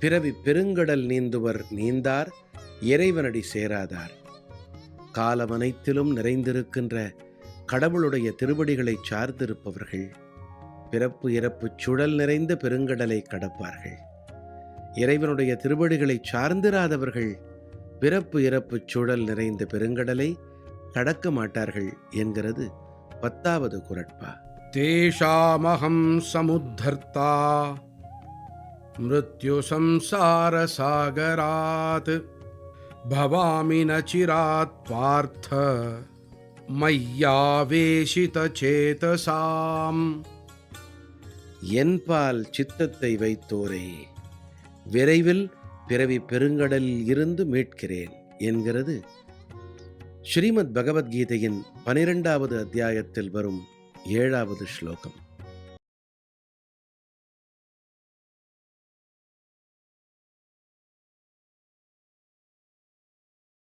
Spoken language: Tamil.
பிறவி பெருங்கடல் நீந்துவர் நீந்தார், இறைவனடி சேராதார். காலமனைத்திலும் நிறைந்திருக்கின்ற கடவுளுடைய திருவடிகளை சார்ந்திருப்பவர்கள் பிறப்பு இறப்பு சுழல் நிறைந்த பெருங்கடலை கடப்பார்கள். இறைவனுடைய திருவடிகளை சார்ந்திராதவர்கள் பிறப்பு இறப்பு சுழல் நிறைந்த பெருங்கடலை கடக்க மாட்டார்கள் என்கிறது 10வது குறட்பா. தேஷாமஹம் சமுத்தர்த்தா மிருத்யு சம்சார சாகராத் பவாமி நசிராத் பார்த்த மையாவேஷித சேதசாம். என்பால் சித்தத்தை வைத்தோரே, விரைவில் பிறவி பெருங்கடலில் இருந்து மீட்கிறேன் என்கிறது ஸ்ரீமத் பகவத்கீதையின் 12வது அத்தியாயத்தில் வரும் 7வது ஸ்லோகம்.